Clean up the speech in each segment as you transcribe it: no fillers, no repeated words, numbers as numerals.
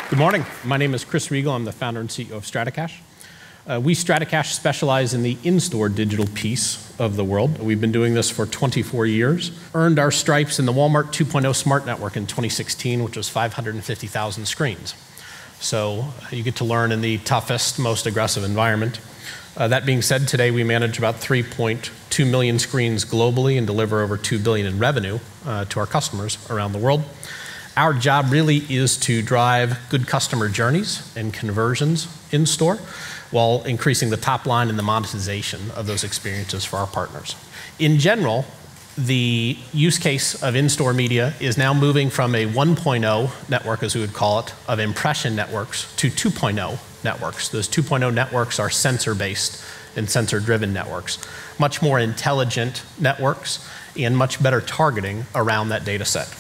Good morning. My name is Chris Riegel. I'm the founder and CEO of Stratacache. We, Stratacache, specialize in the in-store digital piece of the world. We've been doing this for 24 years. Earned our stripes in the Walmart 2.0 Smart Network in 2016, which was 550,000 screens. So you get to learn in the toughest, most aggressive environment. That being said, today we manage about 3.2 million screens globally and deliver over $2 billion in revenue to our customers around the world. Our job really is to drive good customer journeys and conversions in store while increasing the top line and the monetization of those experiences for our partners. In general, the use case of in-store media is now moving from a 1.0 network, as we would call it, of impression networks to 2.0 networks. Those 2.0 networks are sensor-based and sensor-driven networks, much more intelligent networks and much better targeting around that data set.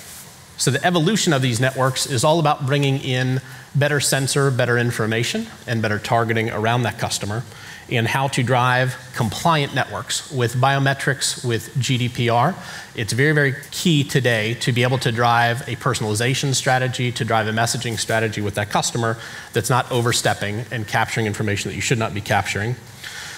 So the evolution of these networks is all about bringing in better sensor, better information, and better targeting around that customer, and how to drive compliant networks with biometrics, with GDPR. It's very, very key today to be able to drive a personalization strategy, to drive a messaging strategy with that customer that's not overstepping and capturing information that you should not be capturing.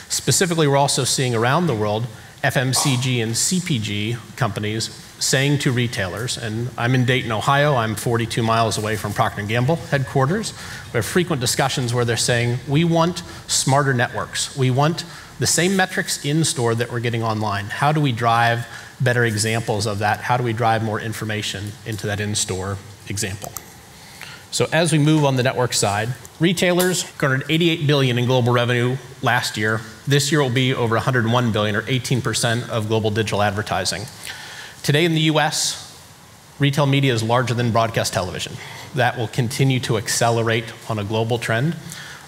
Specifically, we're also seeing around the world FMCG and CPG companies saying to retailers, and I'm in Dayton, Ohio, I'm 42 miles away from Procter & Gamble headquarters. We have frequent discussions where they're saying, we want smarter networks. We want the same metrics in store that we're getting online. How do we drive better examples of that? How do we drive more information into that in-store example? So as we move on the network side, retailers garnered $88 billion in global revenue last year. This year will be over $101 billion, or 18% of global digital advertising. Today in the US, retail media is larger than broadcast television. That will continue to accelerate on a global trend.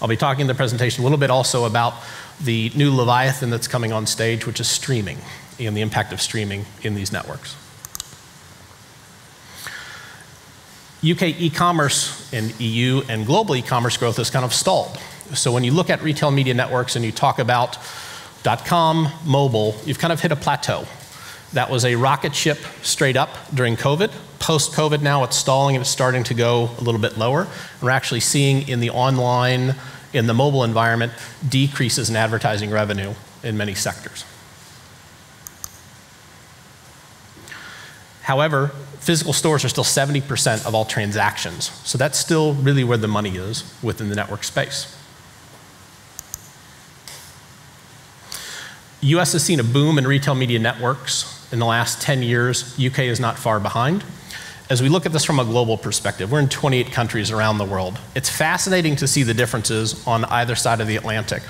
I'll be talking in the presentation a little bit also about the new Leviathan that's coming on stage, which is streaming, and the impact of streaming in these networks. UK e-commerce and EU and global e-commerce growth is kind of stalled. So when you look at retail media networks and you talk about .com, mobile, you've kind of hit a plateau. That was a rocket ship straight up during COVID. Post-COVID now it's stalling and it's starting to go a little bit lower. We're actually seeing in the online, in the mobile environment, decreases in advertising revenue in many sectors. However, physical stores are still 70% of all transactions. So that's still really where the money is within the network space. US has seen a boom in retail media networks in the last 10 years. UK is not far behind. As we look at this from a global perspective, we're in 28 countries around the world. It's fascinating to see the differences on either side of the Atlantic.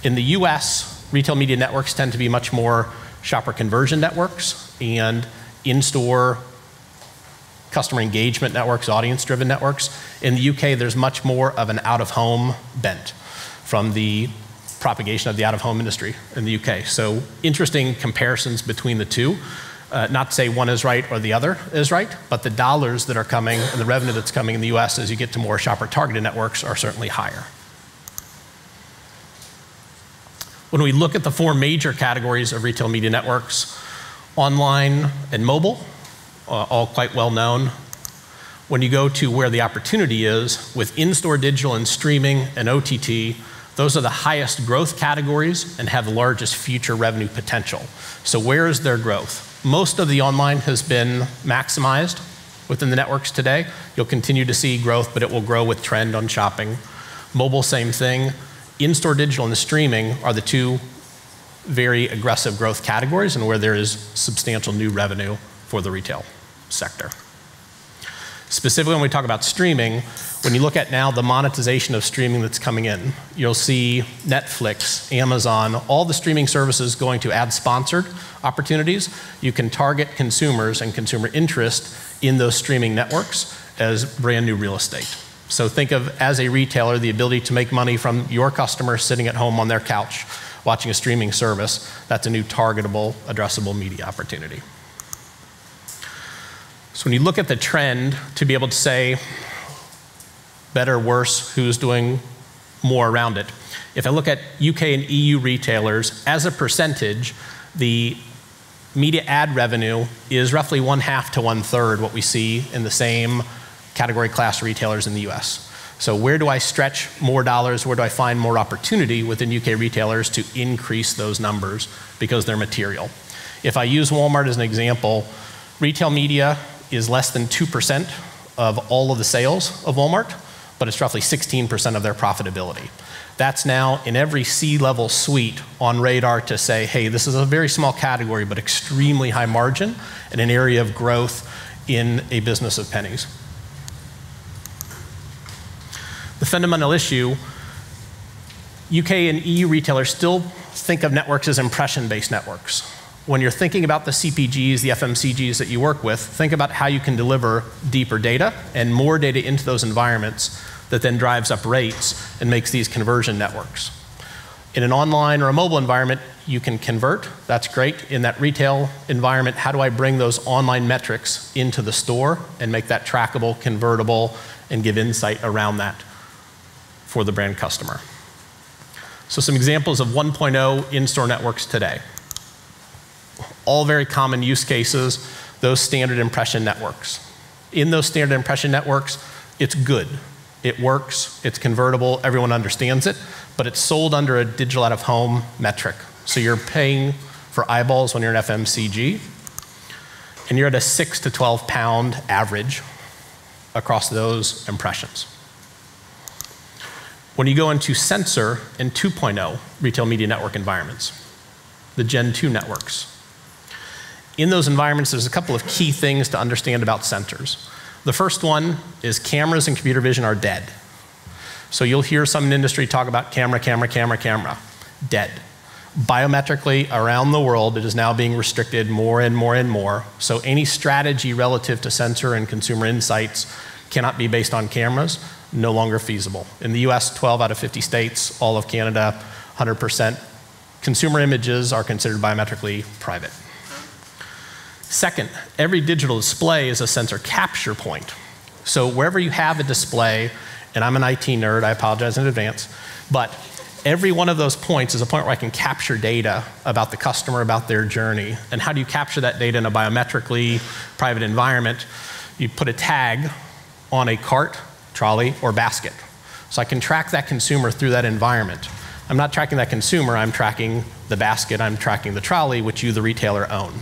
In the US, retail media networks tend to be much more shopper conversion networks and in-store customer engagement networks, audience-driven networks. In the UK, there's much more of an out-of-home bent from the propagation of the out-of-home industry in the UK. So interesting comparisons between the two. Not to say one is right or the other is right, but the dollars that are coming and the revenue that's coming in the US as you get to more shopper-targeted networks are certainly higher. When we look at the four major categories of retail media networks, online and mobile, all quite well known. When you go to where the opportunity is with in-store digital and streaming and OTT, those are the highest growth categories and have the largest future revenue potential. So where is their growth? Most of the online has been maximized within the networks today. You'll continue to see growth, but it will grow with trend on shopping. Mobile, same thing. In-store digital and streaming are the two very aggressive growth categories and where there is substantial new revenue for the retail sector. Specifically, when we talk about streaming, when you look at now the monetization of streaming that's coming in, you'll see Netflix, Amazon, all the streaming services going to ad-sponsored opportunities. You can target consumers and consumer interest in those streaming networks as brand new real estate. So think of, as a retailer, the ability to make money from your customer sitting at home on their couch watching a streaming service. That's a new targetable, addressable media opportunity. So when you look at the trend to be able to say better, worse, who's doing more around it. If I look at UK and EU retailers, as a percentage, the media ad revenue is roughly 1/2 to 1/3 what we see in the same category class retailers in the US. So where do I stretch more dollars? Where do I find more opportunity within UK retailers to increase those numbers because they're material? If I use Walmart as an example, retail media is less than 2% of all of the sales of Walmart, but it's roughly 16% of their profitability. That's now in every C-level suite on radar to say, hey, this is a very small category, but extremely high margin and an area of growth in a business of pennies. The fundamental issue, UK and EU retailers still think of networks as impression-based networks. When you're thinking about the CPGs, the FMCGs that you work with, think about how you can deliver deeper data and more data into those environments that then drives up rates and makes these conversion networks. In an online or a mobile environment, you can convert, that's great. In that retail environment, how do I bring those online metrics into the store and make that trackable, convertible, and give insight around that for the brand customer? So some examples of 1.0 in-store networks today. All very common use cases, those standard impression networks. In those standard impression networks, it's good. It works, it's convertible, everyone understands it, but it's sold under a digital out-of-home metric. So you're paying for eyeballs when you're an FMCG, and you're at a 6 to 12 pound average across those impressions. When you go into sensor and 2.0 retail media network environments, the Gen 2 networks, in those environments, there's a couple of key things to understand about sensors. The first one is cameras and computer vision are dead. So you'll hear some in industry talk about camera, dead. Biometrically, around the world, it is now being restricted more and more and more. So any strategy relative to sensor and consumer insights cannot be based on cameras, no longer feasible. In the US, 12 out of 50 states, all of Canada, 100%. Consumer images are considered biometrically private. Second, every digital display is a sensor capture point. So wherever you have a display, and I'm an IT nerd, I apologize in advance, but every one of those points is a point where I can capture data about the customer, about their journey. And how do you capture that data in a biometrically private environment? You put a tag on a cart, trolley, or basket. So I can track that consumer through that environment. I'm not tracking that consumer, I'm tracking the basket, I'm tracking the trolley, which you, the retailer, own.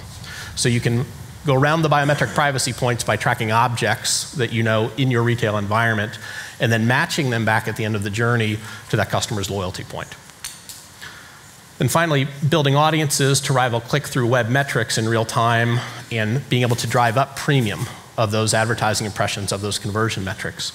So you can go around the biometric privacy points by tracking objects that you know in your retail environment and then matching them back at the end of the journey to that customer's loyalty point. And finally, building audiences to rival click-through web metrics in real time and being able to drive up premium of those advertising impressions, of those conversion metrics.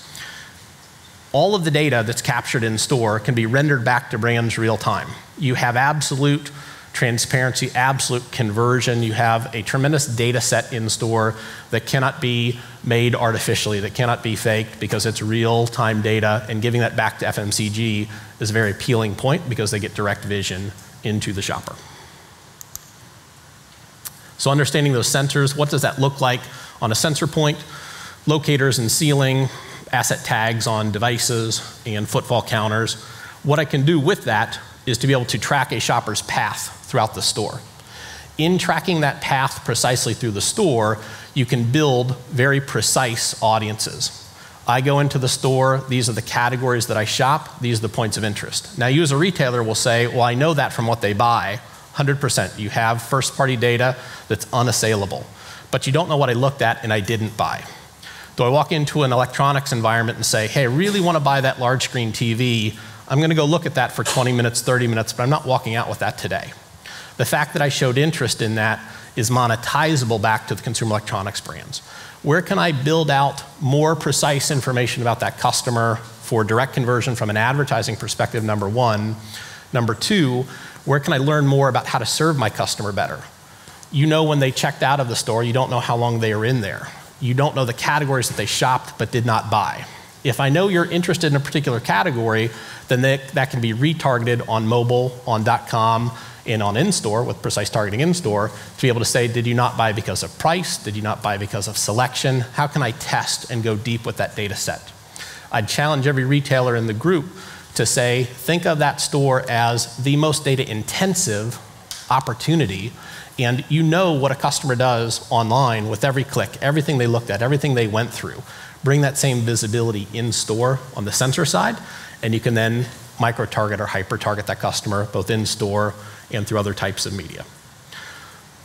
All of the data that's captured in store can be rendered back to brands real time. You have absolute transparency, absolute conversion. You have a tremendous data set in store that cannot be made artificially, that cannot be faked because it's real-time data, and giving that back to FMCG is a very appealing point because they get direct vision into the shopper. So understanding those sensors, what does that look like on a sensor point? Locators and ceiling, asset tags on devices, and footfall counters. What I can do with that is to be able to track a shopper's path throughout the store. In tracking that path precisely through the store, you can build very precise audiences. I go into the store, these are the categories that I shop, these are the points of interest. Now you as a retailer will say, well, I know that from what they buy, 100%. You have first-party data that's unassailable, but you don't know what I looked at and I didn't buy. Do I walk into an electronics environment and say, hey, I really want to buy that large screen TV, I'm going to go look at that for 20 minutes, 30 minutes, but I'm not walking out with that today. The fact that I showed interest in that is monetizable back to the consumer electronics brands. Where can I build out more precise information about that customer for direct conversion from an advertising perspective, number one. Number two, where can I learn more about how to serve my customer better? You know when they checked out of the store, you don't know how long they are in there. You don't know the categories that they shopped but did not buy. If I know you're interested in a particular category, then that can be retargeted on mobile, on .com, and on in-store with precise targeting in-store to be able to say, did you not buy because of price? Did you not buy because of selection? How can I test and go deep with that data set? I'd challenge every retailer in the group to say, think of that store as the most data-intensive opportunity, and you know what a customer does online with every click, everything they looked at, everything they went through. bring that same visibility in store on the sensor side, and you can then micro-target or hyper-target that customer both in store and through other types of media.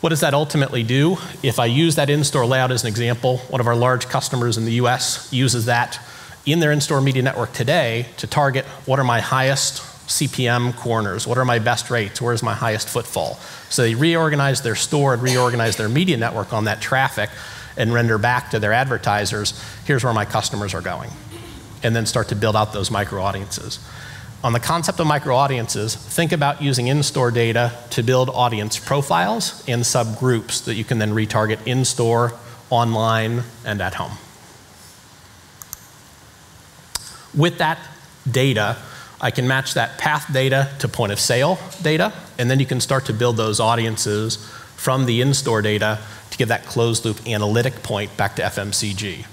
What does that ultimately do? If I use that in-store layout as an example, one of our large customers in the US uses that in their in-store media network today to target what are my highest CPM corners, what are my best rates, where's my highest footfall. So they reorganize their store and reorganize their media network on that traffic and render back to their advertisers, here's where my customers are going. And then start to build out those micro audiences. On the concept of micro audiences, think about using in-store data to build audience profiles and subgroups that you can then retarget in-store, online, and at home. With that data, I can match that path data to point of sale data, and then you can start to build those audiences from the in-store data to give that closed loop analytic point back to FMCG.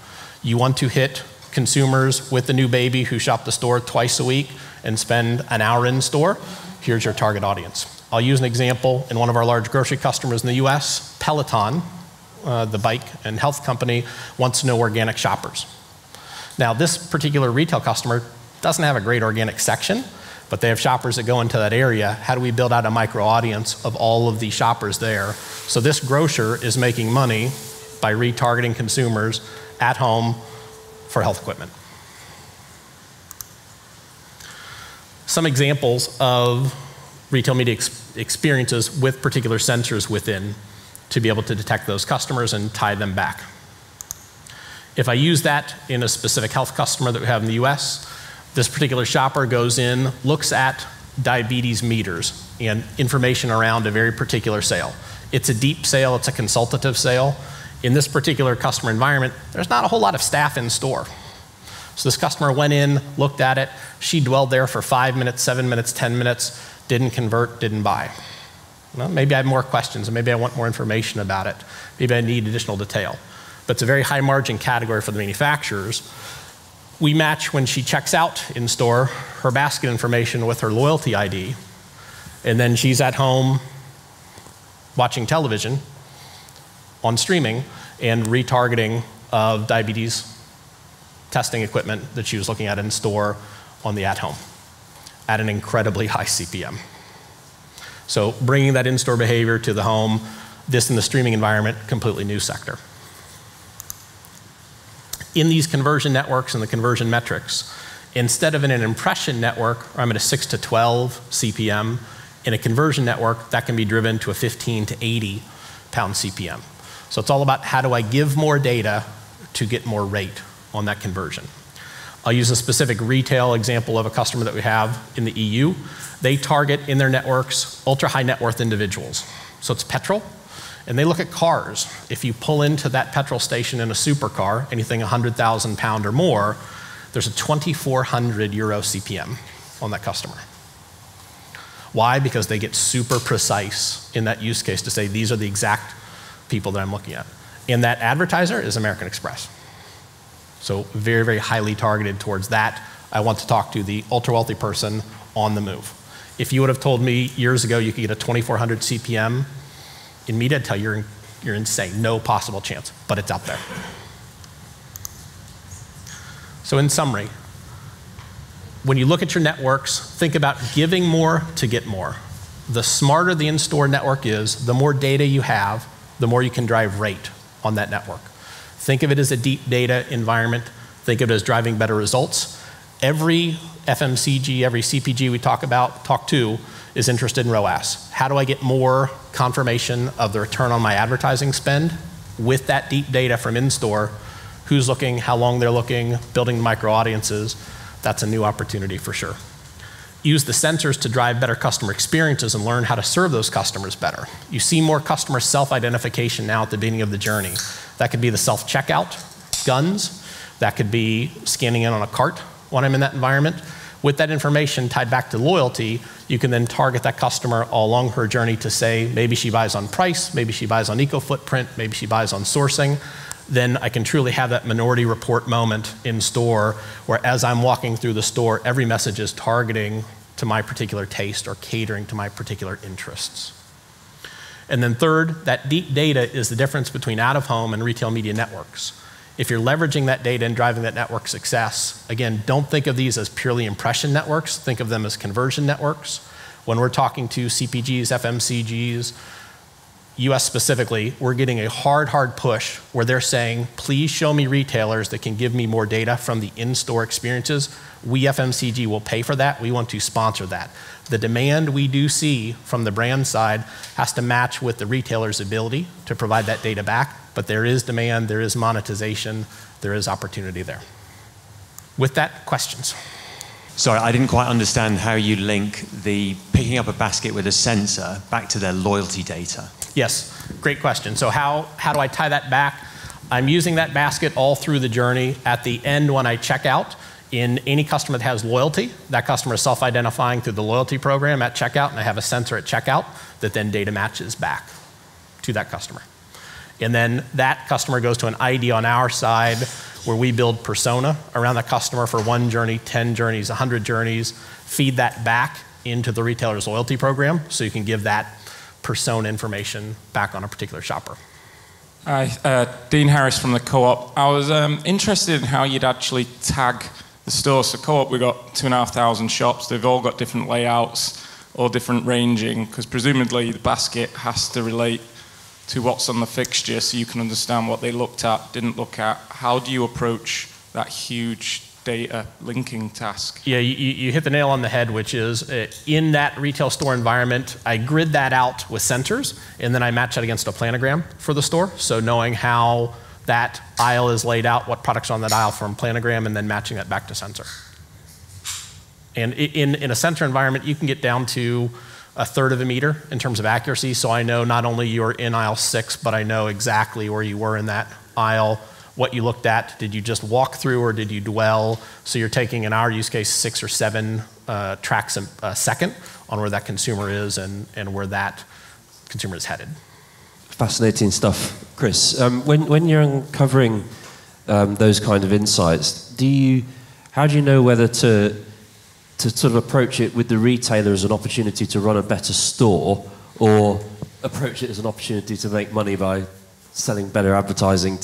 You want to hit consumers with the new baby who shop the store twice a week and spend an hour in store, here's your target audience. I'll use an example in one of our large grocery customers in the US, Peloton, the bike and health company, wants to know organic shoppers. Now this particular retail customer doesn't have a great organic section, but they have shoppers that go into that area. How do we build out a micro audience of all of the shoppers there? So this grocer is making money by retargeting consumers at home for health equipment. Some examples of retail media experiences with particular sensors within to be able to detect those customers and tie them back. If I use that in a specific health customer that we have in the US, this particular shopper goes in, looks at diabetes meters and information around a very particular sale. It's a deep sale, it's a consultative sale. In this particular customer environment, there's not a whole lot of staff in store. So this customer went in, looked at it, she dwelled there for 5 minutes, 7 minutes, 10 minutes, didn't convert, didn't buy. Well, maybe I have more questions, and maybe I want more information about it. Maybe I need additional detail. But it's a very high margin category for the manufacturers. We match when she checks out in store her basket information with her loyalty ID, and then she's at home watching television on streaming and retargeting of diabetes testing equipment that she was looking at in store on the at home at an incredibly high CPM. So bringing that in-store behavior to the home, this in the streaming environment, completely new sector. In these conversion networks and the conversion metrics, instead of in an impression network, I'm at a 6 to 12 CPM, in a conversion network, that can be driven to a 15 to 80 pound CPM. So it's all about how do I give more data to get more rate on that conversion. I'll use a specific retail example of a customer that we have in the EU. They target in their networks ultra high net worth individuals. So it's petrol, and they look at cars. If you pull into that petrol station in a supercar, anything 100,000 pound or more, there's a 2,400 euro CPM on that customer. Why? Because they get super precise in that use case to say these are the exact people that I'm looking at. And that advertiser is American Express. So very, very highly targeted towards that. I want to talk to the ultra wealthy person on the move. If you would have told me years ago you could get a 2,400 CPM in media, I'd tell you you're insane. No possible chance, but it's out there. So in summary, when you look at your networks, think about giving more to get more. The smarter the in-store network is, the more data you have, the more you can drive rate on that network. Think of it as a deep data environment. Think of it as driving better results. Every FMCG, every CPG we talk to, is interested in ROAS. How do I get more confirmation of the return on my advertising spend with that deep data from in-store? Who's looking, how long they're looking, building micro audiences. That's a new opportunity for sure. Use the sensors to drive better customer experiences and learn how to serve those customers better. You see more customer self-identification now at the beginning of the journey. That could be the self-checkout, guns. That could be scanning in on a cart when I'm in that environment. With that information tied back to loyalty, you can then target that customer all along her journey to say, maybe she buys on price, maybe she buys on eco-footprint, maybe she buys on sourcing. Then I can truly have that Minority Report moment in store where as I'm walking through the store, every message is targeting to my particular taste or catering to my particular interests. And then third, that deep data is the difference between out-of-home and retail media networks. If you're leveraging that data and driving that network success, again, don't think of these as purely impression networks. Think of them as conversion networks. When we're talking to CPGs, FMCGs, US specifically, we're getting a hard push where they're saying, please show me retailers that can give me more data from the in-store experiences. We FMCG will pay for that. We want to sponsor that. The demand we do see from the brand side has to match with the retailer's ability to provide that data back, but there is demand, there is monetization, there is opportunity there. With that, questions? Sorry, I didn't quite understand how you link the picking up a basket with a sensor back to their loyalty data. Yes, great question. So how do I tie that back? I'm using that basket all through the journey. At the end when I check out, in any customer that has loyalty, that customer is self-identifying through the loyalty program at checkout, and I have a sensor at checkout that then data matches back to that customer. And then that customer goes to an ID on our side where we build persona around the customer for 1 journey, 10 journeys, 100 journeys, feed that back into the retailer's loyalty program so you can give that persona information back on a particular shopper. Hi, Dean Harris from the Co-op. I was interested in how you'd actually tag the store. So Co-op, we've got 2,500 shops. They've all got different layouts, all different ranging, because presumably the basket has to relate to what's on the fixture so you can understand what they looked at, didn't look at. How do you approach that huge data linking task? Yeah, you hit the nail on the head, which is in that retail store environment, I grid that out with sensors, and then I match that against a planogram for the store. So knowing how that aisle is laid out, what products are on that aisle from planogram, and then matching that back to sensor. And in a sensor environment, you can get down to 1/3 of a meter in terms of accuracy. So I know not only you're in aisle 6, but I know exactly where you were in that aisle, what you looked at. Did you just walk through or did you dwell? So you're taking, in our use case, 6 or 7 tracks a second on where that consumer is and where that consumer is headed. Fascinating stuff, Chris. When you're uncovering those kind of insights, how do you know whether to sort of approach it with the retailer as an opportunity to run a better store, or approach it as an opportunity to make money by selling better advertising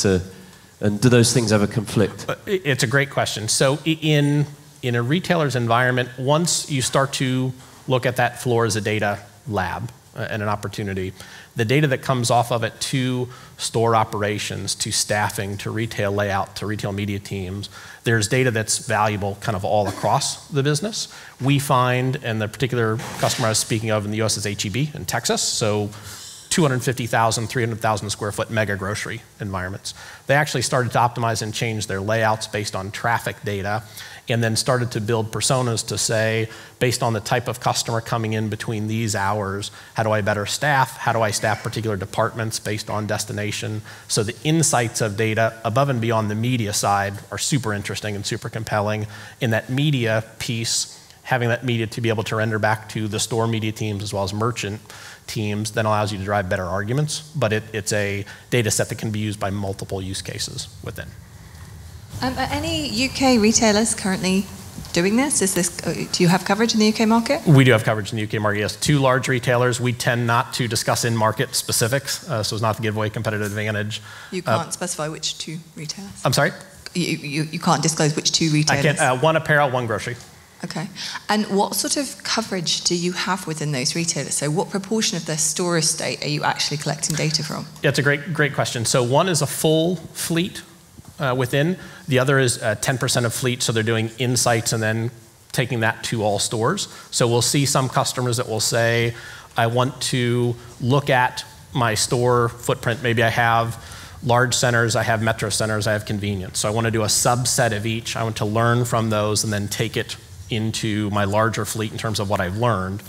and do those things ever conflict? It's a great question. So in a retailer's environment, once you start to look at that floor as a data lab and an opportunity, the data that comes off of it to store operations, to staffing, to retail layout, to retail media teams, there's data that's valuable kind of all across the business. We find, and the particular customer I was speaking of in the US is H-E-B in Texas, so 250,000, 300,000 square foot mega grocery environments. They actually started to optimize and change their layouts based on traffic data, and then started to build personas to say, based on the type of customer coming in between these hours, how do I better staff? How do I staff particular departments based on destination? So the insights of data above and beyond the media side are super interesting and super compelling. In that media piece, having that media to be able to render back to the store media teams as well as merchant teams then allows you to drive better arguments, but it's a data set that can be used by multiple use cases within. Are any UK retailers currently doing this? Do you have coverage in the UK market? We do have coverage in the UK market, yes. 2 large retailers. We tend not to discuss in-market specifics, so as not to give away competitive advantage. You can't specify which 2 retailers? I'm sorry? You can't disclose which 2 retailers? I can't. 1 apparel, 1 grocery. Okay. And what sort of coverage do you have within those retailers? So what proportion of their store estate are you actually collecting data from? Yeah, it's a great question. So 1 is a full fleet within. The other is 10% of fleet, so they're doing insights and then taking that to all stores. So we'll see some customers that will say, I want to look at my store footprint. Maybe I have large centers, I have metro centers, I have convenience. So I want to do a subset of each. I want to learn from those and then take it into my larger fleet in terms of what I've learned.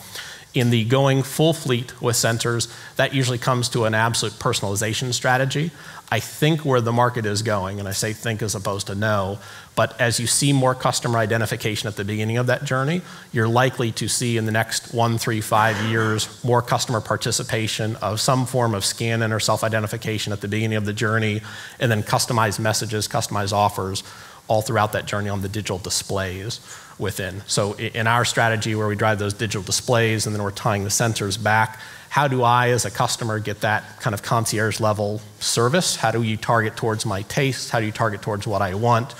In the going full fleet with sensors, that usually comes to an absolute personalization strategy. I think where the market is going, and I say think as opposed to know, but as you see more customer identification at the beginning of that journey, you're likely to see in the next 1, 3, 5 years more customer participation of some form of scan-in or self-identification at the beginning of the journey, and then customized messages, customized offers all throughout that journey on the digital displays within. So in our strategy where we drive those digital displays and then we're tying the sensors back, how do I, as a customer, get that kind of concierge level service? How do you target towards my tastes? How do you target towards what I want?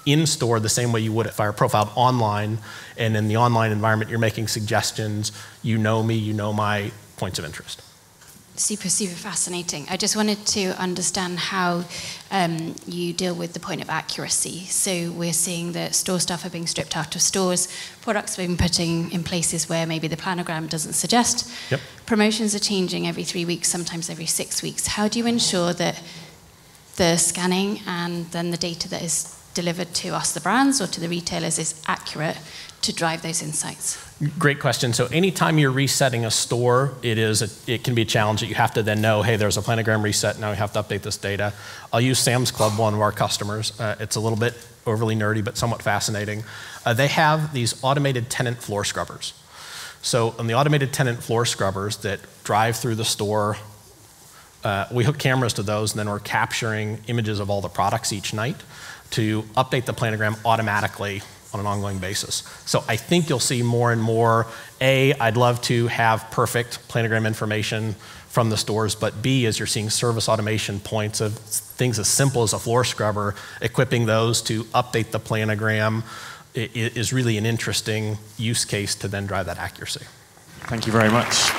In store, the same way you would if I were profiled online, and in the online environment, you're making suggestions, you know me, you know my points of interest. Super, super fascinating. I just wanted to understand how you deal with the point of accuracy. So we're seeing that store staff are being stripped out of stores, products are being put in places where maybe the planogram doesn't suggest. Yep. Promotions are changing every 3 weeks, sometimes every 6 weeks. How do you ensure that the scanning and then the data that is delivered to us, the brands, or to the retailers, is accurate to drive those insights? Great question. So anytime you're resetting a store, it can be a challenge that you have to then know, hey, there's a planogram reset, now we have to update this data. I'll use Sam's Club, one of our customers. It's a little bit overly nerdy, but somewhat fascinating. They have these automated tenant floor scrubbers. So on the automated tenant floor scrubbers that drive through the store, we hook cameras to those, and then we're capturing images of all the products each night to update the planogram automatically on an ongoing basis. So I think you'll see more and more, A, I'd love to have perfect planogram information from the stores, but B, as you're seeing service automation points of things as simple as a floor scrubber, equipping those to update the planogram is really an interesting use case to then drive that accuracy. Thank you very much.